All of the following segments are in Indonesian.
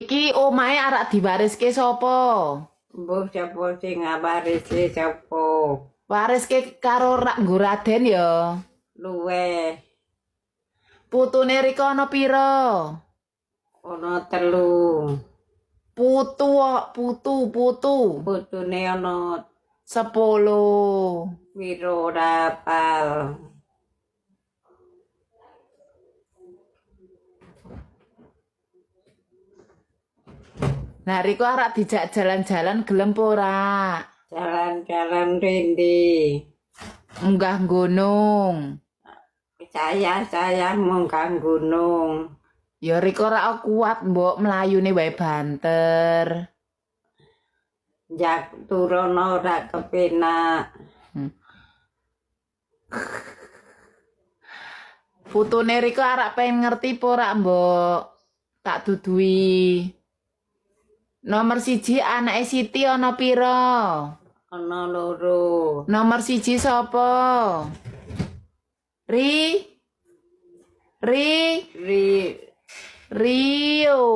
Iki omahe arek diwariske sapa? Mbuh sapa sing ngawarisi sapa? Wariske karo rak nggo Raden ya. Luweh Putune Rika ana pira? ana 3. Putu. Putune ana 10. pira ora apal. Nah, Rika arek dijak jalan-jalan gelem apa ora? Jalan-jalan rindi. Munggah gunung. Saya mongkang gunung. Ya Rika ora kuat mbok mlayune wae banter. Jak turun ora kepenak. Putune Rika arek pengen ngerti apa ora mbok? Tak dudui. Nomor 1 anake Siti ana pira? Ana 2. Nomor 1 sapa? Rio. Rio.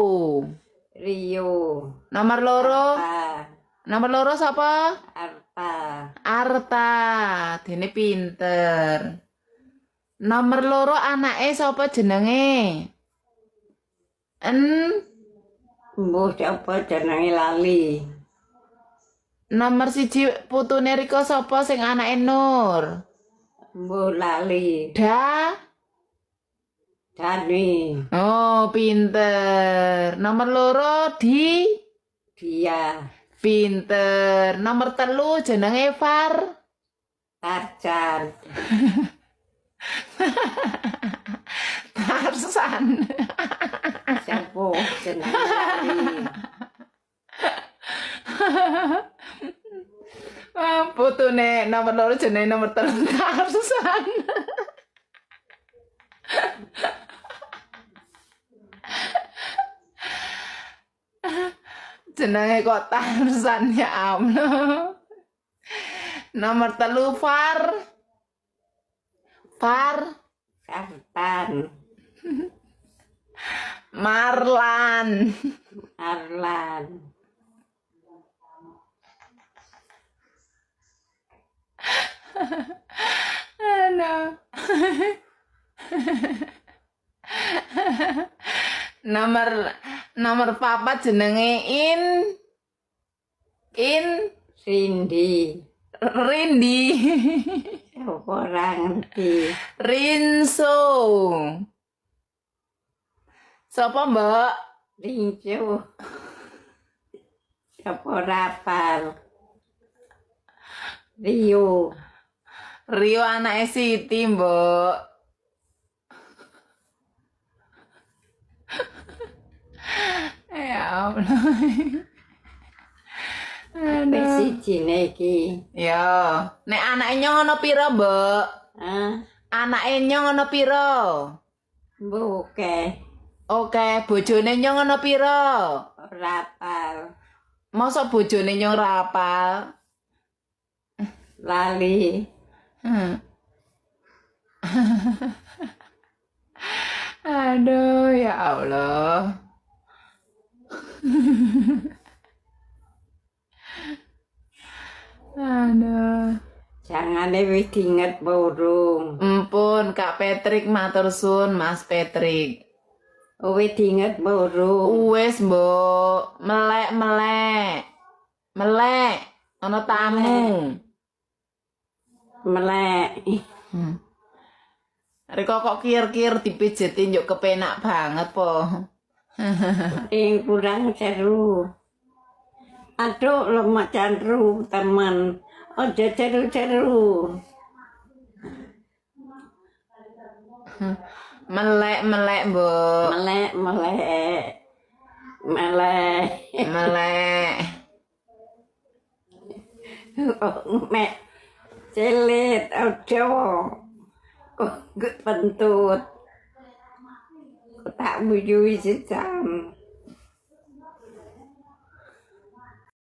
Nomor 2. Ah, Nomor 2 sapa? Arta. Arta. Dene pinter. Nomor 2 anake sapa jenenge? Mbuh sapa jenenge lali. Nomor 1 putune Rika sapa sing anake Nur? Mbuh lali. Dani. Oh, pinter. Nomor 2 Dia. Pinter. Nomor 3 jenenge Tarjan. Tarsan. Siapa jenenge lali. Putune nomor 2 jenenge nomor 3 Tarsan. Jenenge kok Tarsan ya Allah. Nomor 3 Sartan. Marlan. Arlan. Aduh. Nomor 4 jenenge Cindy. Rindi. Siapa ora ngerti. Rinso. Sapa Mbak? Rincu. Siapa ora apal. Rio. Rio anake Siti Mbak. Ya Allah. Wis sijine iki. Ya, nek anake nyong ana pira, Mbak? Hah? Anake nyong ana pira? Mbuh akeh. Oke, bojone nyong ana pira? Ora apal. Mosok bojone nyong ora apal? Lali. Aduh, ya Allah. Aduh. Jangane wis diinget burung. Ampun, Kak Patrick matur suwun, Mas Patrick. Wis diinget burung. Wis, Mbok. Melek. Ana tamu. Melek. Rika kok kir-kir dipijeti njuk kepenak banget po. Kurang seru. Aduh, lemak canru teman. Ojo seru-seru. Melek, Mbok. Melek. Mek. Celit, ojo. Kok pentut. Kok tak bujui sejam.